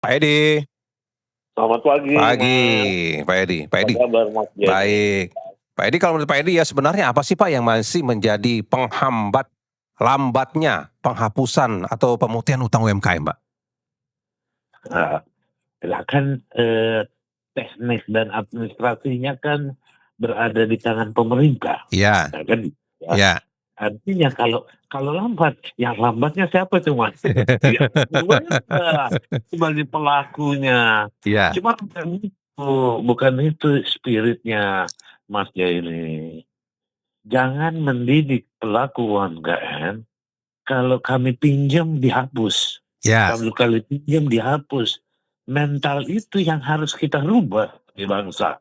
Pak Edi. Selamat pagi, Pagi, Mas. Pak Edi. Pak Apa Edi. kabar, Mas Jenny? Baik. Pak Edi, kalau menurut Pak Edi ya sebenarnya apa sih Pak yang masih menjadi penghambat lambatnya penghapusan atau pemutihan utang UMKM, Pak? Nah, kan teknis dan administrasinya kan berada di tangan pemerintah. Iya. Nah, kan, ya. Iya. Artinya kalau lambat, yang lambatnya siapa tuh, Mas? Ya, pemerintah sebagai pelakunya. Iya. Cuma bukan itu spiritnya, Mas Jenny. Jangan mendidik pelaku UMKM kalau kami pinjam dihapus. Ya. Kalau kami pinjam dihapus. Mental itu yang harus kita rubah di bangsa.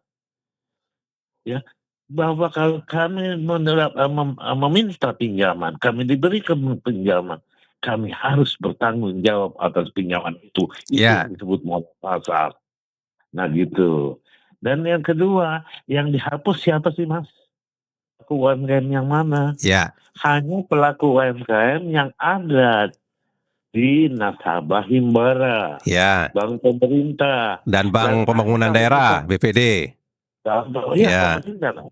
Ya, bahwa kalau kami meminta pinjaman, kami diberikan pinjaman, kami harus bertanggung jawab atas pinjaman itu. Itu Ya. yang disebut modal pasar. Nah gitu. Dan yang kedua, yang dihapus siapa sih, Mas? Pelaku UMKM yang mana? Ya. Hanya pelaku UMKM yang ada di nasabah himbara, Ya. bank pemerintah, Dan Bank Pembangunan Daerah, BPD. Ya. Pemerintah.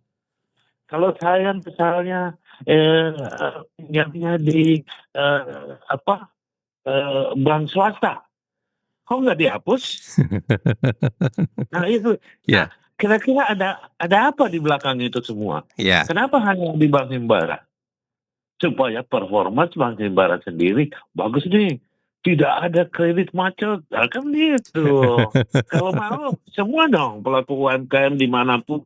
Kalau saya misalnya pinjamnya di bank swasta, kok nggak dihapus? Nah itu. Ya. Nah, kira-kira ada apa di belakang itu semua? Ya. Kenapa hanya di bank himbara? Supaya performa bank himbara sendiri bagus nih. Tidak ada kredit macet. Nah, kan gitu. Kalau mau semua dong pelaku UMKM dimanapun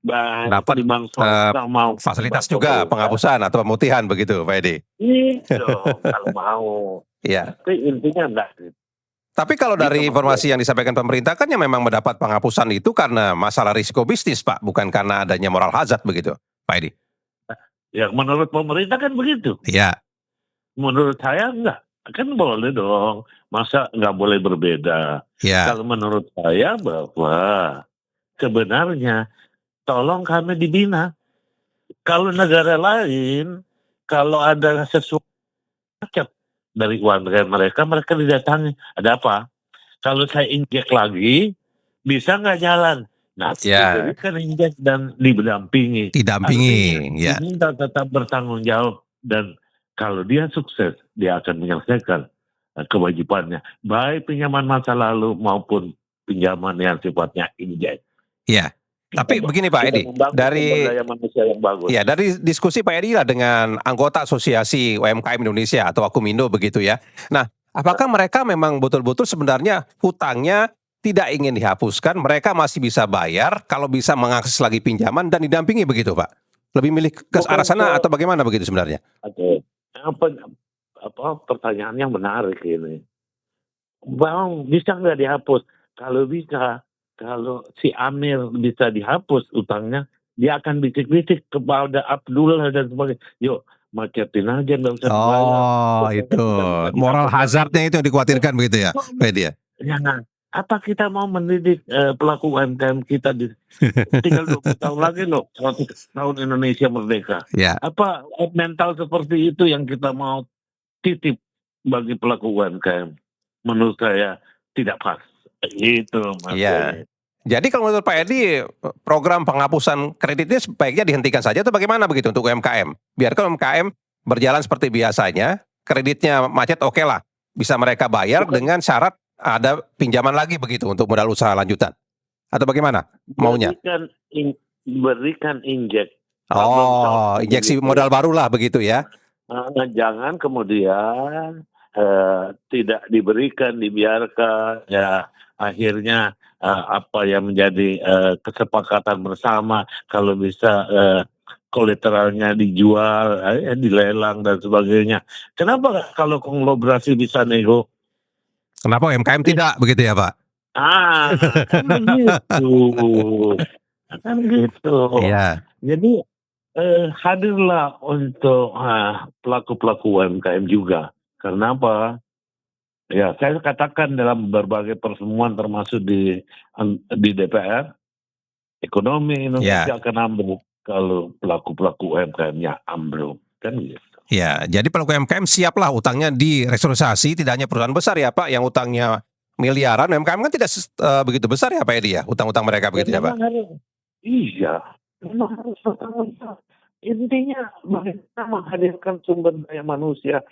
dapat di bank swasta mau fasilitas juga penghapusan atau pemutihan begitu, Pak Edi. Itu kalau mau. Iya. Tapi intinya enggak. Tapi kalau dari informasi yang disampaikan pemerintah kan yang memang mendapat penghapusan itu karena masalah risiko bisnis, Pak, bukan karena adanya moral hazard begitu, Pak Edi. Ya menurut pemerintah kan begitu. Iya. Menurut saya enggak. Kan boleh dong. Masa nggak boleh berbeda. Ya. Kalau menurut saya bahwa sebenarnya tolong kami dibina. Kalau negara lain, kalau ada sesuatu dari UMKM mereka didatangi. Ada apa? Kalau saya injek lagi, bisa nggak jalan? Nah, diberikan injek dan didampingi. Didampingi, ya. Diminta tetap bertanggung jawab. Dan kalau dia sukses, dia akan menyelesaikan kewajibannya. Baik pinjaman masa lalu maupun pinjaman yang sifatnya injek. Iya. Tapi begini Pak Edi, dari diskusi Pak Edi lah dengan anggota Asosiasi UMKM Indonesia atau Akumindo begitu ya. Nah, apakah mereka memang betul-betul sebenarnya hutangnya tidak ingin dihapuskan, mereka masih bisa bayar kalau bisa mengakses lagi pinjaman dan didampingi begitu Pak? Lebih milih ke arah sana atau bagaimana begitu sebenarnya? Oke. Pertanyaan yang menarik ini. Bang, bisa nggak dihapus? Kalau bisa, kalau si Amir bisa dihapus utangnya, dia akan bisik-bisik kepada Abdullah dan sebagainya. Yuk, macetin aja, nggak usah dibayar. Oh, itu moral hazardnya itu yang dikhawatirkan begitu ya, media. Ya, nah, apa kita mau mendidik pelaku UMKM kita tinggal 20 tahun lagi loh, 100 tahun Indonesia merdeka. Ya. Apa mental seperti itu yang kita mau titip bagi pelaku UMKM? Menurut saya tidak pas. Gitu, Mas. Iya. Jadi kalau menurut Pak Edi, program penghapusan kreditnya sebaiknya dihentikan saja atau bagaimana begitu untuk UMKM? Biarkan UMKM berjalan seperti biasanya, kreditnya macet oke lah. Bisa mereka bayar dengan syarat ada pinjaman lagi begitu untuk modal usaha lanjutan. Atau bagaimana maunya? Berikan injek. Oh, injeksi modal baru lah begitu ya. Jangan kemudian tidak diberikan, dibiarkan, ya akhirnya apa yang menjadi kesepakatan bersama, kalau bisa kolateralnya dijual, dilelang dan sebagainya. Kenapa kalau konglomerasi bisa nego? Kenapa UMKM tidak begitu ya Pak? Kan begitu. Kan gitu. Iya. Jadi hadirlah untuk pelaku-pelaku UMKM juga. Karena apa? Ya, saya katakan dalam berbagai pertemuan termasuk di DPR, ekonomi Indonesia akan ambruk kalau pelaku-pelaku UMKM-nya ambruk. Kan gitu. Ya, jadi pelaku UMKM siaplah utangnya direstrukturisasi, tidak hanya perusahaan besar ya Pak yang utangnya miliaran, UMKM kan tidak begitu besar ya Pak Edi ya, utang-utang mereka begitu ya Pak? memang harus, iya, memang harus bertanggung jawab. Intinya bagaimana menghadirkan sumber daya manusia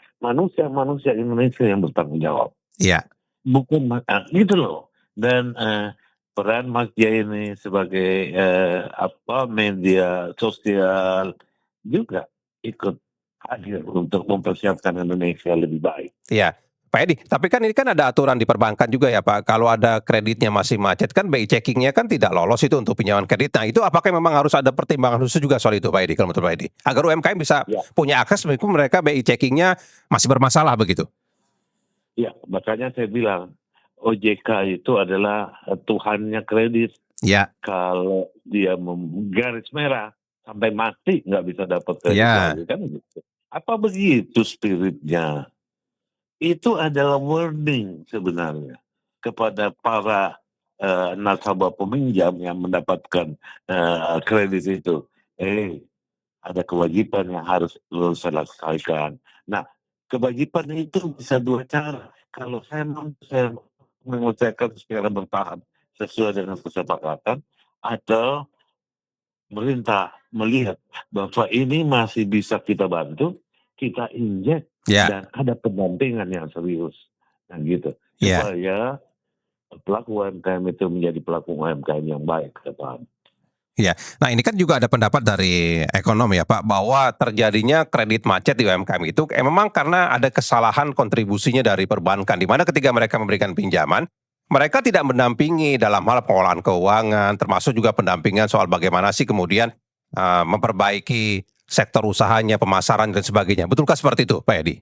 Indonesia yang bertanggung jawab. Iya. Bukan gitu loh. Dan peran Mas Jaya ini sebagai media sosial juga ikut hadir untuk mempersiapkan Indonesia lebih baik. Iya, Pak Edi, tapi kan ini kan ada aturan di perbankan juga ya Pak, kalau ada kreditnya masih macet kan BI checking-nya kan tidak lolos itu untuk pinjaman kredit. Nah itu apakah memang harus ada pertimbangan khusus juga soal itu Pak Edi, kalau menurut Pak Edi? Agar UMKM bisa Ya. punya akses meskipun mereka BI checking-nya masih bermasalah begitu? Ya, makanya saya bilang OJK itu adalah Tuhannya kredit. Ya. Kalau dia garis merah sampai mati nggak bisa dapat kredit Ya. lagi kan gitu. Apa begitu spiritnya? Itu adalah warning sebenarnya kepada para nasabah peminjam yang mendapatkan kredit itu. Ada kewajiban yang harus lo selesaikan. Nah, kewajiban itu bisa dua cara. Kalau saya mampu saya menyelesaikan secara bertahap sesuai dengan kesepakatan, atau pemerintah melihat bahwa ini masih bisa kita bantu, kita injek Ya. dan ada pendampingan yang serius. Nah gitu. Ya. Supaya pelaku UMKM itu menjadi pelaku UMKM yang baik ke depan. Ya, nah ini kan juga ada pendapat dari ekonom ya Pak, bahwa terjadinya kredit macet di UMKM itu memang karena ada kesalahan kontribusinya dari perbankan, di mana ketika mereka memberikan pinjaman, mereka tidak mendampingi dalam hal pengelolaan keuangan, termasuk juga pendampingan soal bagaimana sih kemudian memperbaiki sektor usahanya, pemasaran dan sebagainya. Betulkah seperti itu Pak Edi?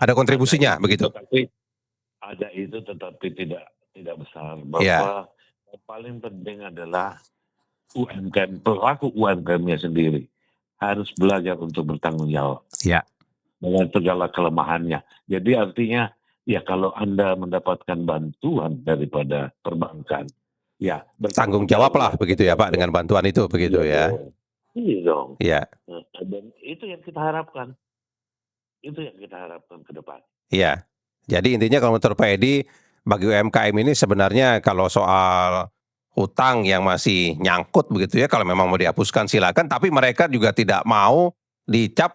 Ada kontribusinya itu, begitu? Tetapi tidak besar. Ya. Bahwa yang paling penting adalah pelaku UMKM-nya sendiri harus belajar untuk bertanggung jawab. Ya. Dengan segala kelemahannya. Jadi artinya ya kalau Anda mendapatkan bantuan daripada perbankan, ya Tanggung jawab lah begitu ya Pak dengan bantuan itu begitu ya. Iya dong. Iya. Dan itu yang kita harapkan. Itu yang kita harapkan ke depan. Iya. Jadi intinya kalau menurut Pak Edi, bagi UMKM ini sebenarnya kalau soal hutang yang masih nyangkut begitu ya, kalau memang mau dihapuskan silakan, tapi mereka juga tidak mau dicap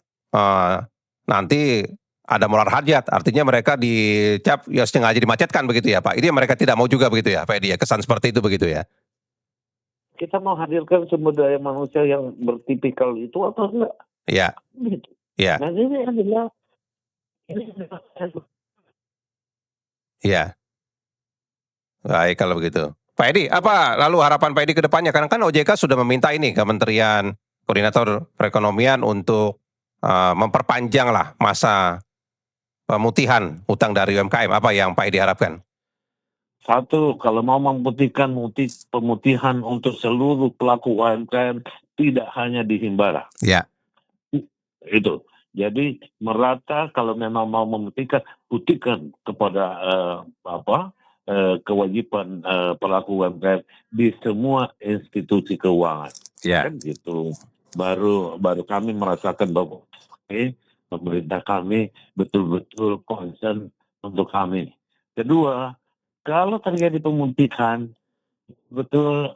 nanti ada mular hajat, artinya mereka dicap ya sengaja dimacetkan begitu ya Pak. Ini yang mereka tidak mau juga begitu ya Pak Edi ya, kesan seperti itu begitu ya. Kita mau hadirkan sumber daya manusia yang bertipikal itu atau enggak? Iya. Gitu. Iya. Nah ini adalah Iya. Baik kalau begitu. Pak Edi, apa lalu harapan Pak Edi ke depannya? Karena kan OJK sudah meminta ini Kementerian Koordinator Perekonomian untuk memperpanjang lah masa pemutihan utang dari UMKM. Apa yang Pak Edi harapkan? Satu, kalau mau memutihkan pemutihan untuk seluruh pelaku UMKM, tidak hanya di Himbara. Ya. Itu. Jadi merata kalau memang mau memutihkan, putihkan kepada kewajiban pelaku UMKM di semua institusi keuangan. Ya. Kan gitu. Baru kami merasakan bahwa pemerintah kami betul-betul concern untuk kami. Kedua, kalau terjadi pemutihan, betul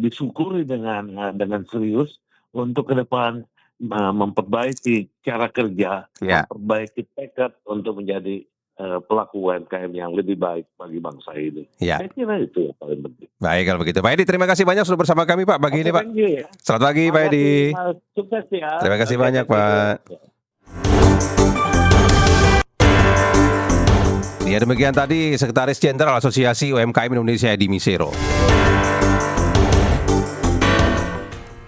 disyukuri dengan serius untuk ke depan memperbaiki cara kerja, memperbaiki tekad untuk menjadi pelaku UMKM yang lebih baik bagi bangsa ini. Ya. Saya kira itu yang paling penting. Baik kalau begitu. Pak Edi, terima kasih banyak sudah bersama kami Pak pagi ini Pak. Selamat pagi Pak Edi. Sukses ya. Terima kasih banyak Pak. Ya demikian tadi Sekretaris Jenderal Asosiasi UMKM Indonesia Edi Misero.